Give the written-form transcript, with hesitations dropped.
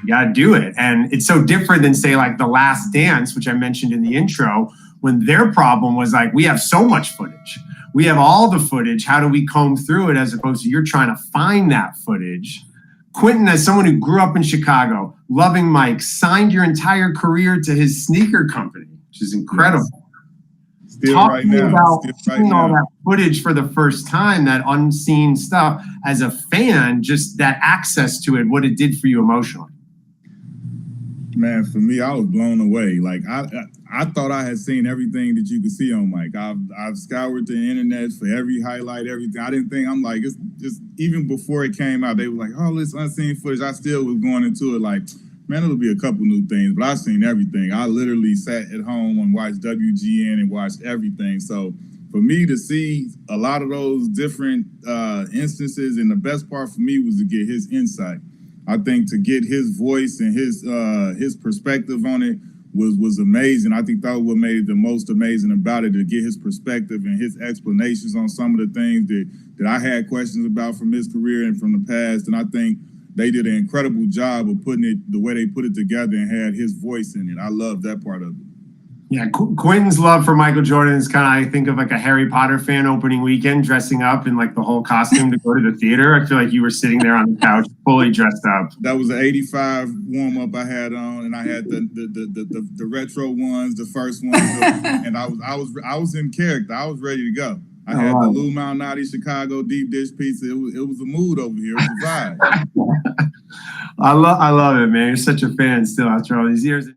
You got to do it. And it's so different than, say, like The Last Dance, which I mentioned in the intro, when their problem was like, we have so much footage. We have all the footage. How do we comb through it, as opposed to you're trying to find that footage? Quentin, as someone who grew up in Chicago, loving Mike, signed your entire career to his sneaker company, which is incredible. Yes. Still Talk right to me now. about Still seeing right all now. that footage for the first time, that unseen stuff. As a fan, just that access to it, what it did for you emotionally. Man, for me, I was blown away. Like I thought I had seen everything that you could see on Mike. I've scoured the internet for every highlight, everything. I didn't think, I'm like, it's just, even before it came out, they were like, oh, this unseen footage. I still was going into it like, man, it'll be a couple new things, but I've seen everything. I literally sat at home and watched WGN and watched everything. So for me to see a lot of those different instances, and the best part for me was to get his insight. I think to get his voice and his perspective on it was amazing. I think that was what made it the most amazing about it, to get his perspective and his explanations on some of the things that I had questions about from his career and from the past. And I think they did an incredible job of putting it the way they put it together and had his voice in it. I love that part of it. Yeah, Quentin's love for Michael Jordan is kind of, I think of like a Harry Potter fan opening weekend, dressing up in like the whole costume to go to the theater. I feel like you were sitting there on the couch fully dressed up. That was an '85 warm up I had on, and I had the retro ones, the first ones, and I was in character. I was ready to go. I had the Lou Malnati Chicago deep dish pizza. It was a mood over here. It was a vibe. I love it, man. You're such a fan still after all these years.